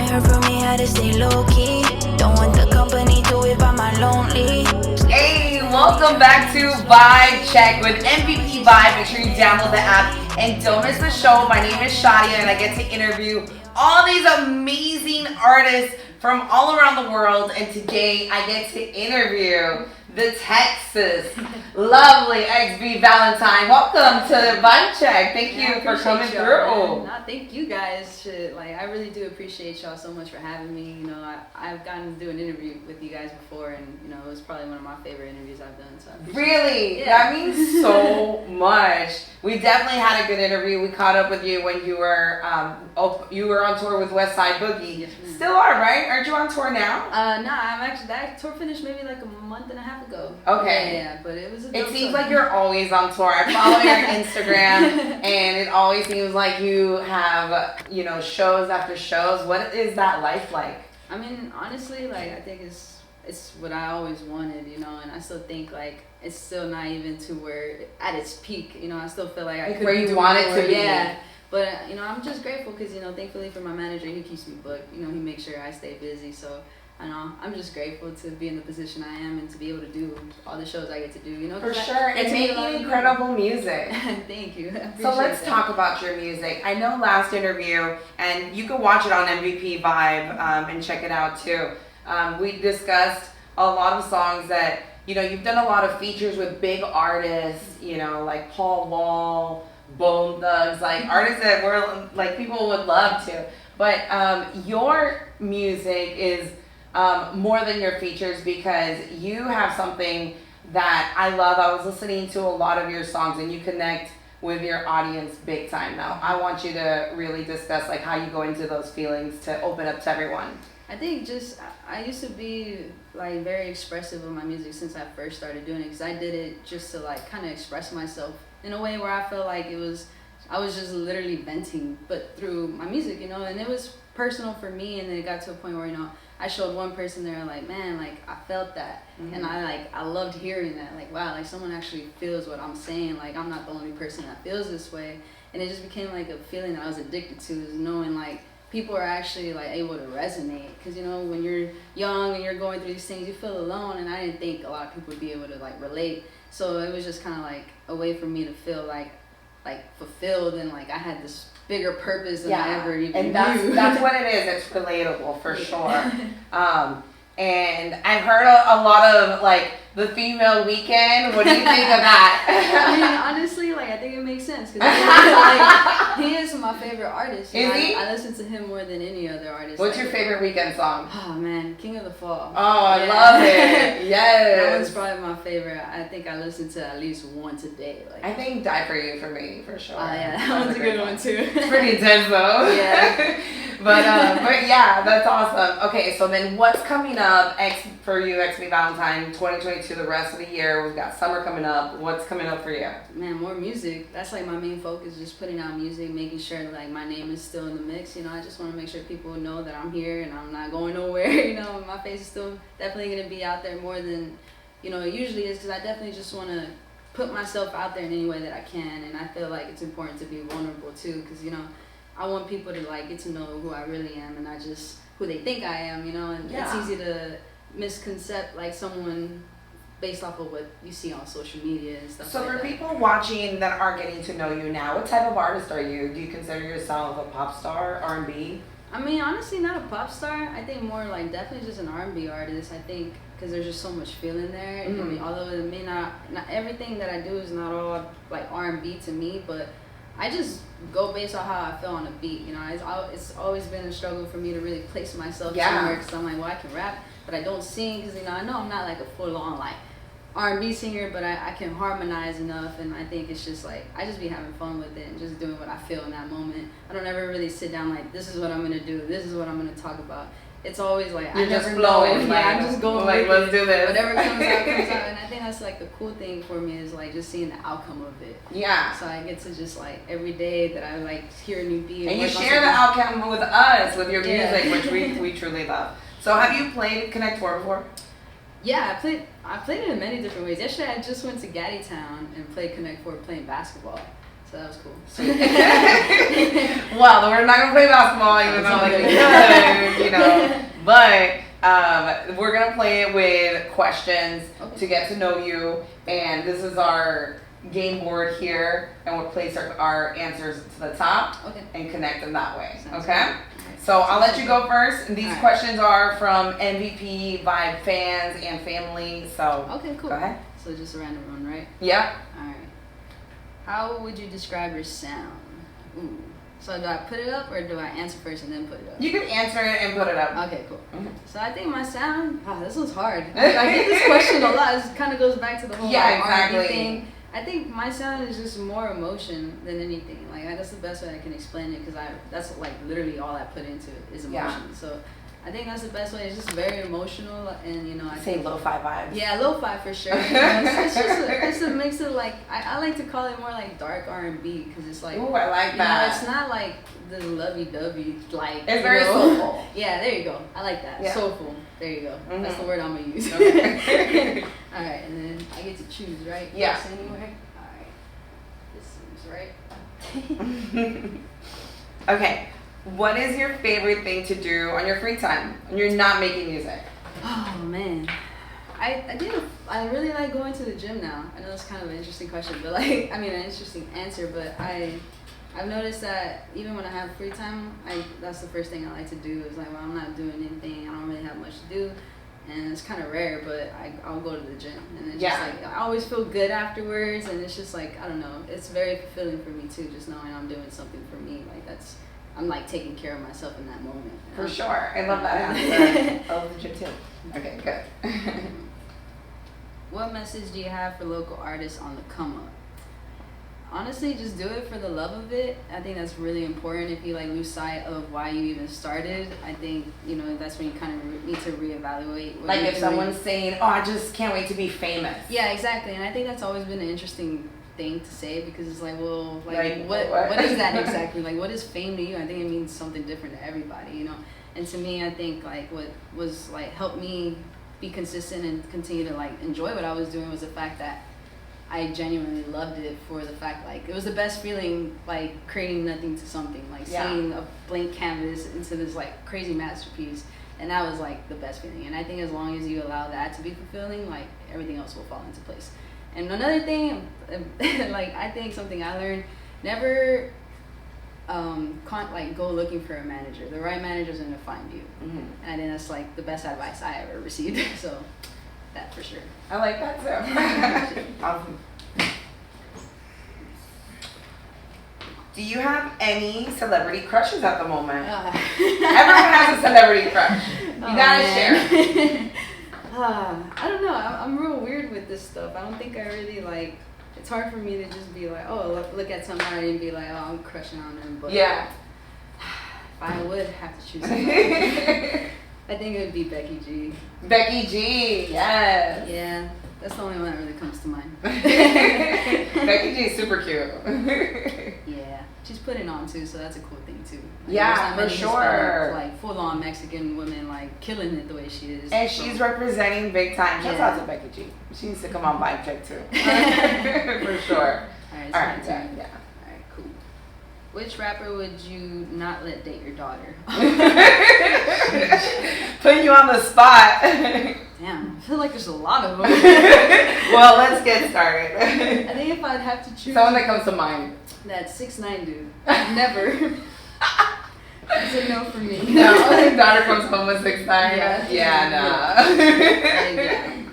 ain't heard from me, had to stay low key. Don't want the company, do it by my lonely. Hey, welcome back to Vibe Check with MVP Vibe. Make sure you download the app and don't miss the show. My name is Shadia and I get to interview all these amazing artists from all around the world. And today I get to interview the Texas lovely XB Valentine. Welcome to Vibe Check. Thank you for coming through. No, thank you guys. I really do appreciate y'all so much for having me. You know, I've gotten to do an interview with you guys before, and you know, it was probably one of my favorite interviews I've done. So really, that means so much. We definitely had a good interview. We caught up with you when you were on tour with West Side Boogie. Yes, still are, right? Aren't you on tour now? No, I'm actually, that tour finished maybe like a month and a half ago. Okay. Yeah, but it was a It seems like you're always on tour. I follow your Instagram, and it always seems like you have, you know, shows after shows. What is that life like? I mean, honestly, like, I think it's what I always wanted, you know, and I still think, like, it's still not even to where, at its peak, you know, I still feel like I could where you want it to be. Yeah. But, you know, I'm just grateful because, you know, thankfully for my manager, he keeps me booked. You know, he makes sure I stay busy. So, I know, I'm just grateful to be in the position I am and to be able to do all the shows I get to do, you know. For sure. And making incredible music. Thank you. So let's talk about your music. I know last interview, and you can watch it on MVP Vibe and check it out too. We discussed a lot of songs that, you know, you've done a lot of features with big artists, you know, like Paul Wall, Bone Thugs, like artists that were like people would love to. But your music is more than your features because you have something that I love. I was listening to a lot of your songs and you connect with your audience big time now. I want you to really discuss like how you go into those feelings to open up to everyone. I think I used to be like very expressive with my music since I first started doing it because I did it just to like kind of express myself in a way where I felt like I was just literally venting, but through my music, you know, and it was personal for me. And then it got to a point where, you know, I showed one person there like, man, like I felt that. And I loved hearing that, like, wow, like someone actually feels what I'm saying. Like I'm not the only person that feels this way. And it just became like a feeling that I was addicted to, is knowing like people are actually like able to resonate. Because, you know, when you're young and you're going through these things, you feel alone. And I didn't think a lot of people would be able to like relate. So it was just kind of like a way for me to feel like fulfilled and like I had this bigger purpose than I ever even knew. And that's what it is. It's relatable for sure. And I've heard a lot of like the female weekend. What do you think of that? I mean, honestly, like I think it makes sense because like, he is my favorite artist. Is he? I listen to him more than any other artist. What's your favorite weekend song? Oh man, King of the Fall. Oh, I love it. Yes. That one's probably my favorite. I think I listen to at least once a day. Like, I think Die For You for me, for sure. Oh yeah, that one's a good one too. It's pretty intense though. Yeah. but yeah, that's awesome. Okay, so then what's coming up for you, XB Valentine, 2022, the rest of the year? We've got summer coming up. What's coming up for you? Man, more music. That's like my main focus, just putting out music, making sure like my name is still in the mix. You know, I just want to make sure people know that I'm here and I'm not going nowhere. You know, my face is still definitely going to be out there more than, you know, it usually is, because I definitely just want to put myself out there in any way that I can. And I feel like it's important to be vulnerable too, because, you know, I want people to like get to know who I really am and not just who they think I am, you know. And it's easy to misconcept like someone based off of what you see on social media and stuff. So like for that. people watching that are getting to know you now, what type of artist are you? Do you consider yourself a pop star, R&B? I mean, honestly, not a pop star. I think more like definitely just an R&B artist. I think because there's just so much feeling there. Mm-hmm. I mean, although it may not everything that I do is not all like R&B to me, but I just go based on how I feel on a beat. You know, it's always been a struggle for me to really place myself somewhere, because I'm like, well, I can rap, but I don't sing, because, you know, I know I'm not like a full-on like R&B singer, but I can harmonize enough, and I think it's just like I just be having fun with it and just doing what I feel in that moment. I don't ever really sit down like, this is what I'm gonna do, this is what I'm gonna talk about. It's always like you're just flowing. Yeah, I'm just going like, let's do this. Whatever comes out, comes out. And I think that's like the cool thing for me, is like just seeing the outcome of it. Yeah. So I get to just like every day that I like hear a new beat. And you share the outcome with us, with your music, which we truly love. So have you played Connect 4 before? Yeah, I played it in many different ways. Yesterday I just went to Town and played Connect 4 playing basketball. So that was cool. Well, we're not gonna play basketball even though like we could. you know. But we're gonna play it with questions to get to know you, and this is our game board here, and we'll place our answers to the top and connect them that way. Sounds okay? good. So I'll let you go first. And these Alright. questions are from MVP Vibe fans and family. So Okay, cool. go ahead. So just a random one, right? Yep. All right. How would you describe your sound? Ooh. So do I put it up or do I answer first and then put it up? You can answer it and put it up. Okay, cool. Mhm. So I think my sound. Oh, this one's hard. I get this question a lot. It kind of goes back to the whole Yeah, R&B exactly. thing. I think my sound is just more emotion than anything. Like that's the best way I can explain it because that's like literally all I put into it is emotion. Yeah. So I think that's the best way. It's just very emotional and you know I Say think, lo-fi vibes. yeah, lo-fi for sure. You know, it's a mix of like I like to call it more like dark R&B because it's like Ooh, I like you know, that. it's not like the lovey-dovey like It's you very know. soulful. Yeah, there you go. I like that. Yeah. Soulful. There you go. Mhm. That's the word I'm gonna use. Okay. All right, and then I get to choose, right? Yeah. Yes, anywhere. All right. This seems right. Okay. What is your favorite thing to do on your free time when you're not making music? Oh man, I really like going to the gym now. I know it's kind of an interesting question, but like I mean an interesting answer, but I've noticed that even when I have free time, that's the first thing I like to do is like when I'm not doing anything, I don't really have much to do, and it's kind of rare, but I'll go to the gym, and it's just like I always feel good afterwards, and it's just like I don't know, it's very fulfilling for me too, just knowing I'm doing something for me, like I'm like taking care of myself in that moment. For sure. I love that answer. I love the gym too. Okay, good. What message do you have for local artists on the come up? Honestly, just do it for the love of it. I think that's really important. If you like lose sight of why you even started, I think you know that's when you kind of need to reevaluate. What Like you're if doing. someone's saying, "Oh, I just can't wait to be famous." Yeah, exactly. And I think that's always been an interesting thing to say because it's like, well, Like, what is that exactly? Like, what is fame to you? I think it means something different to everybody, you know. And to me, I think like what was like helped me be consistent and continue to like enjoy what I was doing was the fact that I genuinely loved it for the fact like it was the best feeling like creating nothing to something like seeing a blank canvas into this like crazy masterpiece, and that was like the best feeling. And I think as long as you allow that to be fulfilling, like everything else will fall into place. And another thing, like I think something I learned, never like go looking for a manager. The right manager's gonna find you. Mm-hmm. And I think that's like the best advice I ever received. So that for sure. I like that too. Awesome. Do you have any celebrity crushes at the moment? Everyone has a celebrity crush. You gotta share. I don't know. I'm real weird with this stuff. I don't think I really like. It's hard for me to just be like, oh, look at somebody and be like, oh, I'm crushing on them. But Yeah. if I would have to choose somebody, I think it would be Becky G. Becky G, yes. Yeah, that's the only one that really comes to mind. Becky G is super cute. Yeah, she's putting on too, so that's a cool thing too. Like, Yeah, there's not for many sure. Hispanic, like full-on Mexican women like killing it the way she is. And she's representing big time. Shout Yeah. out to Becky G. She needs to come on Vibe Check too. For sure. Alright, All right, it's my turn. yeah. Alright, cool. Which rapper would you not let date your daughter? Putting you on the spot. Damn, I feel like there's a lot of them. Well, let's get started. I think if I'd have to choose Someone that comes to mind. that 6ix9ine dude, never. That's a no for me. No, daughter comes home with 6'9". Yeah. Yeah, no.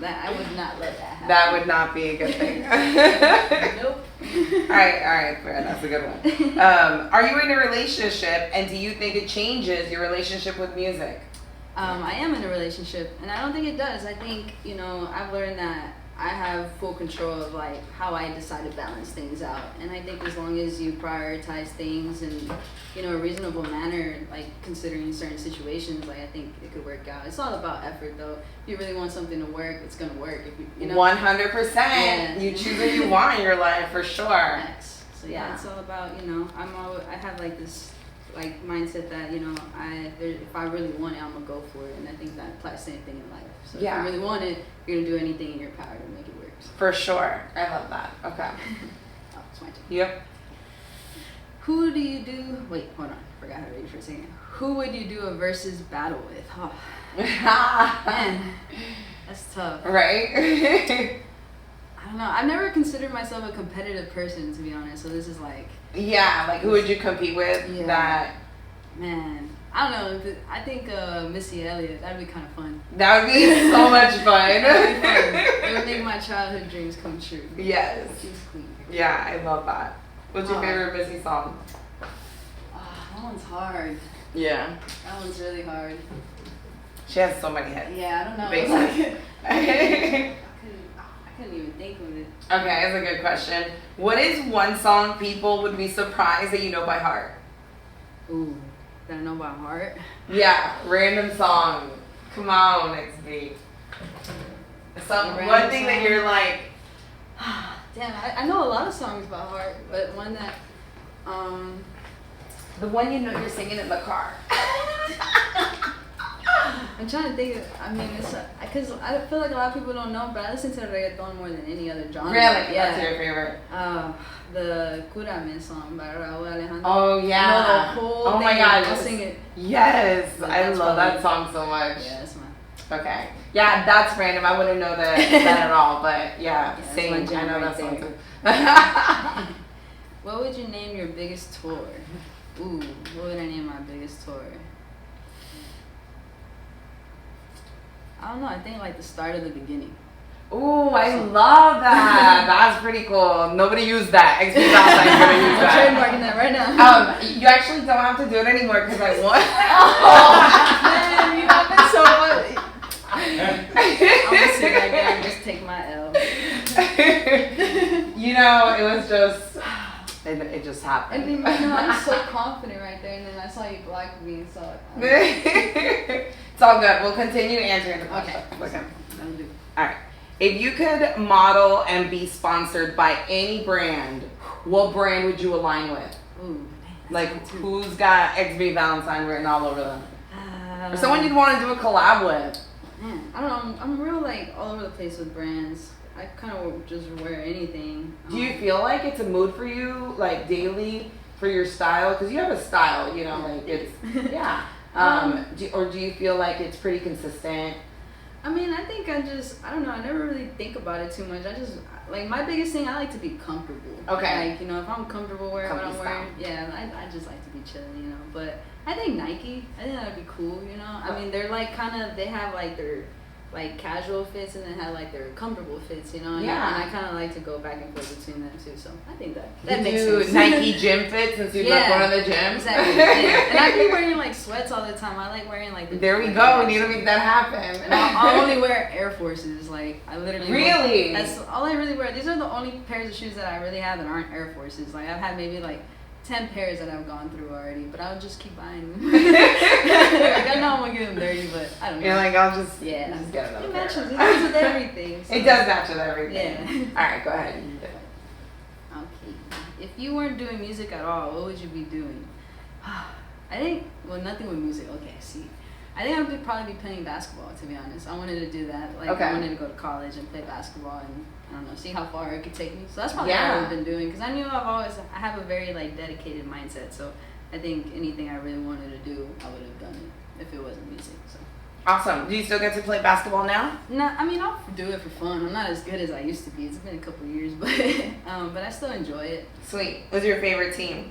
I would not let that happen. That would not be a good thing. Nope. All right, fair. That's a good one. Are you in a relationship, and do you think it changes your relationship with music? I am in a relationship, and I don't think it does. I think, you know, I've learned that I have full control of like how I decide to balance things out, and I think as long as you prioritize things in, you know, a reasonable manner, like considering certain situations, like I think it could work out. It's all about effort, though. If you really want something to work, it's gonna work. If you know, 100%. Yeah. You choose what you want in your life for sure. X. So yeah, it's all about, you know, I have like this like mindset that, you know, if I really want it, I'm gonna go for it, and I think that applies to anything in life. So if you really want it, you're gonna do anything in your power to make it work. So. For sure. I love that. Okay. Oh, it's my turn. Yep. Who do you do? Wait, hold on. Forgot how to read for a second. Who would you do a versus battle with? Oh, man, that's tough. Right? I don't know. I've never considered myself a competitive person, to be honest. So this is like, Yeah, like who would you compete with? Yeah. That man, I don't know. I think Missy Elliott. That'd be kind of fun. That would be so much fun. That'd be fun. It would make my childhood dreams come true. Yes. She's queen. Yeah, I love that. What's your Oh. favorite Missy song? That one's hard. Yeah. That one's really hard. She has so many hits. Yeah, I don't know. Basically. I couldn't even think of it. Okay, that's a good question. What is one song people would be surprised that you know by heart? Ooh, that I know by heart. Yeah, random song. Come on, XB. One thing that you're like, Damn, I know a lot of songs by heart, but one that, the one you know you're singing in the car. I'm trying to think of, I mean, it's, because I feel like a lot of people don't know, but I listen to reggaeton more than any other genre. Really? Yeah. That's your favorite? The Curame song by Raúl Alejandro. Oh, yeah. I know the whole Oh, thing. my God. I'll sing it. Yes. But I that's love that probably- song so much. Yeah, that's my. Okay. Yeah, that's random. I wouldn't know that at all, but yeah, that's sing. my I jam know right that song there. too. What would you name your biggest tour? Ooh, what would I name my biggest tour? I don't know. I think like the start of the beginning. Ooh, I love that. That's pretty cool. Nobody used that. XP Valentine's gonna use I'm that. trademarking that right now. You actually don't have to do it anymore because I won. Man, you have been so funny. I'm gonna sit back there and just take my L. You know, it was just, it just happened. And then, I was so confident right there, and then I saw you block me, so. It's all good. We'll continue answering the question. Okay. That'll do. All right. If you could model and be sponsored by any brand, what brand would you align with? Ooh, Like, who's got XB Valentine written all over them? Or someone you'd want to do a collab with? Man, I don't know. I'm real like all over the place with brands. I kind of just wear anything. Do you feel like it's a mood for you, like daily, for your style? Because you have a style, you know, like it's, yeah. Or do you feel like it's pretty consistent? I mean, I think I don't know, I never really think about it too much. I just, like, my biggest thing, I like to be comfortable. Okay. Like, you know, if I'm comfortable wearing what I'm Comfy wearing, style. yeah, I just like to be chilling, you know. But I think Nike, I think that would be cool, you know. I mean, they're like kind of, they have like their like casual fits and then have like their comfortable fits, you know. And Yeah. And I kind of like to go back and forth between them too. So I think that You makes do sense. Nike gym fits since you're not going to the gym? Exactly. Yeah. And I be wearing like sweats all the time. I like wearing like the. There we go. We need to make that happen. I only wear Air Forces. Like I literally. Really? That's all I really wear. These are the only pairs of shoes that I really have that aren't Air Forces. Like I've had maybe like 10 pairs that I've gone through already, but I'll just keep buying them. Like I know I'm gonna get them dirty, but I don't know. You're like, I'll just, Yeah. just get another It pair. matches. It goes with everything. So. It does match with everything. Yeah. All right, go ahead. Okay. If you weren't doing music at all, what would you be doing? I think, well, nothing with music. Okay, see. I think I would probably be playing basketball, to be honest. I wanted to do that. Like, Okay. I wanted to go to college and play basketball and, I don't know, see how far it could take me. So that's probably Yeah. what I've been doing. Because I knew I have a very, like, dedicated mindset. So I think anything I really wanted to do, I would have done it if it wasn't music. So. Awesome. Do you still get to play basketball now? No, I mean I'll do it for fun. I'm not as good as I used to be. It's been a couple of years, but I still enjoy it. Sweet. What's your favorite team?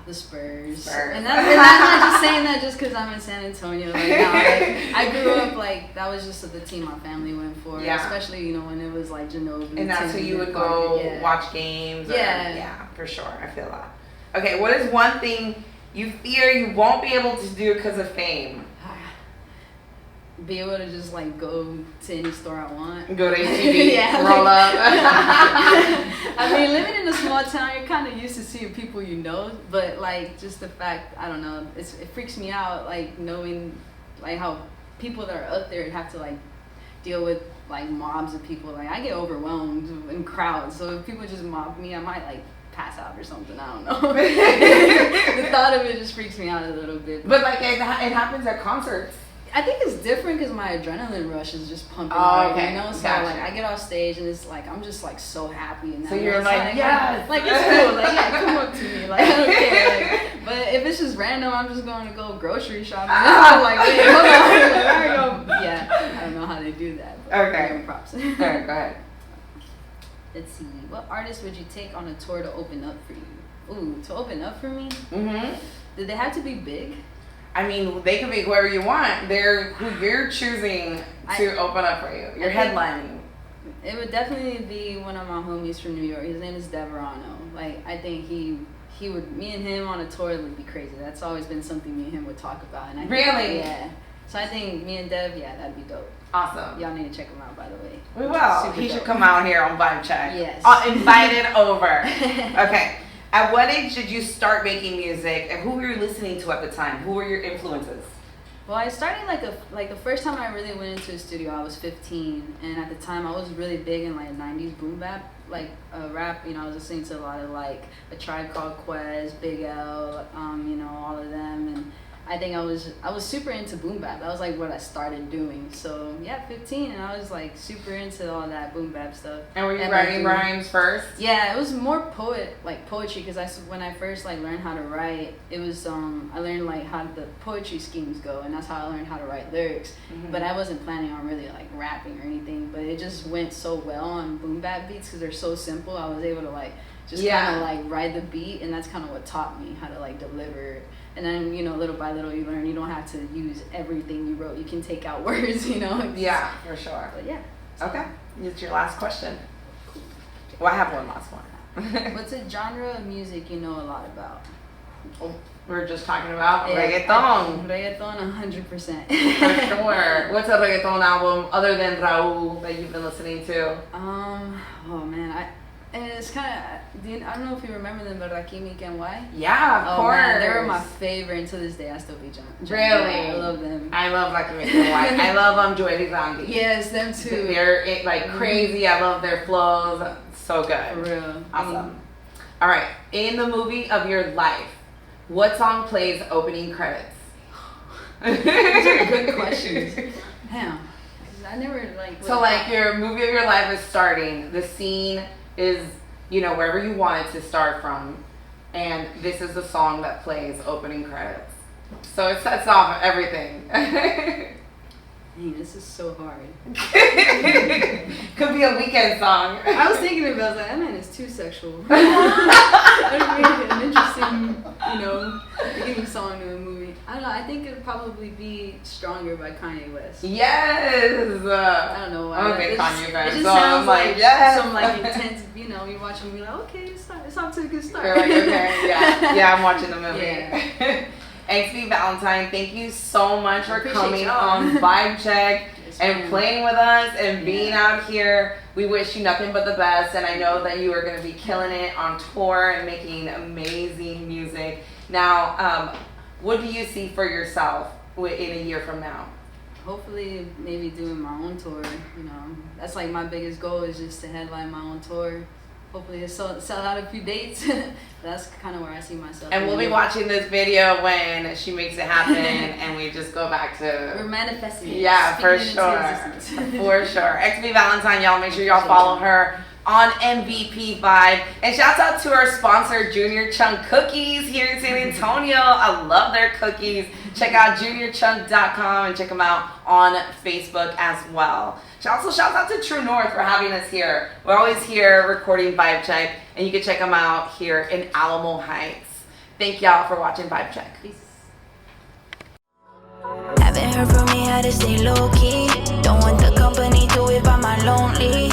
The Spurs. Spurs. And I'm not just saying that just because I'm in San Antonio. Like, no, like, I grew up like that was just the team my family went for. Yeah. Especially when it was like Ginobili. And that's who Tim, you would Parker, go yeah. watch games? Or, Yeah. Yeah, for sure. I feel that. Okay, what is one thing you fear you won't be able to do because of fame? Be able to just like go to any store I want. Go to ATV, Yeah, roll up. I mean, living in a small town, you're kind of used to seeing people you know, but like just the fact, I don't know, it freaks me out, like knowing like how people that are up there have to like deal with like mobs of people. Like I get overwhelmed in crowds, so if people just mob me, I might like pass out or something. I don't know. The thought of it just freaks me out a little bit. But like it happens at concerts. I think it's different because my adrenaline rush is just pumping. Oh, okay. You know, so Gotcha. like I get off stage and it's like I'm just like so happy and So you're like, yes, like it's cool, like yeah, come up to me, like I don't care. Like, but if it's just random, I'm just going to go grocery shopping. I'm like, wait, hold on, like, I go. Yeah, I don't know how they do that. But Okay. props. All right, go ahead. Let's see, what artist would you take on a tour to open up for you? Ooh, to open up for me? Mm-hmm. Did they have to be big? I mean, they can be whoever you want. They're who you're choosing to open up for you. You're headlining. It would definitely be one of my homies from New York. His name is Deverano. Like, I think he would, me and him on a tour would be crazy. That's always been something me and him would talk about. And I think, Really? yeah. So I think me and Dev, yeah, that'd be dope. Awesome. Y'all need to check him out, by the way. We will. Super He dope. should come out here on Vibe Check. Yes. Invited over. Okay. At what age did you start making music, and who were you listening to at the time? Who were your influences? Well, I started like the first time I really went into a studio, I was 15, and at the time I was really big in like 90s boom bap, like rap. You know, I was listening to a lot of like A Tribe Called Quest, Big L, you know, all of them, and I think I was super into boom bap. That was like what I started doing. So yeah, 15, and I was like super into all that boom bap stuff. And were you writing rhymes first? Yeah, it was more poetry because when I first like learned how to write, it was I learned like how the poetry schemes go, and that's how I learned how to write lyrics. Mm-hmm. But I wasn't planning on really like rapping or anything. But it just went so well on boom bap beats because they're so simple. I was able to like just kind of like ride the beat, and that's kind of what taught me how to like deliver. And then, you know, little by little you learn you don't have to use everything you wrote. You can take out words, you know. Yeah, for sure. But yeah. Okay, it's your last question. Well, I have one last one. What's a genre of music you know a lot about? We were just talking about reggaeton. Reggaeton, 100%. For sure. What's a reggaeton album other than Raul that you've been listening to? Oh man, and it's kind of, I don't know if you remember them, but Rakimi and Y. Yeah, of course. Man, they were my favorite, and to this day I still be jumping. Really? I love them. I love Black and White. I love Joey Grande. Yes, them too. They're like crazy. I love their flows. So good. For real. Awesome. All right. In the movie of your life, what song plays opening credits? Those are good questions. Damn. 'Cause I never like. So like your movie of your life is starting. The scene is, you know, wherever you want it to start from, and this is the song that plays opening credits. So it sets off everything. Dang, this is so hard. Could be a weekend song. I was thinking about it, I was like, that man is too sexual. That would be an interesting, you know, beginning song to a movie. I don't know, I think it would probably be Stronger by Kanye West. Yes. I don't know why. I'm a big Kanye fan, It just so sounds I'm like, yes. some like intense, you know, you're watching me like, okay, it's off to a good start. You're like, okay, yeah, I'm watching the movie. Yeah. XB Valentine, thank you so much for Appreciate coming y'all. on Vibe Check and ma'am. playing with us and being out here. We wish you nothing but the best, and I know that you are going to be killing it on tour and making amazing music. Now, what do you see for yourself in a year from now? Hopefully, maybe doing my own tour. You know, that's like my biggest goal is just to headline my own tour. Hopefully, to sell out a few dates. That's kind of where I see myself. And we'll be watching this video when she makes it happen, and we just go back to. We're manifesting. Yeah, for Speaking sure. into existence. For sure. XB Valentine, y'all make sure y'all follow her on MVP Vibe. And shouts out to our sponsor, Junior Chunk Cookies here in San Antonio. I love their cookies. Check out juniorchunk.com and check them out on Facebook as well. Also, shouts out to True North for having us here. We're always here recording Vibe Check, and you can check them out here in Alamo Heights. Thank y'all for watching Vibe Check. Peace. Haven't heard from me how to stay low key. Don't want the company, do it by my lonely.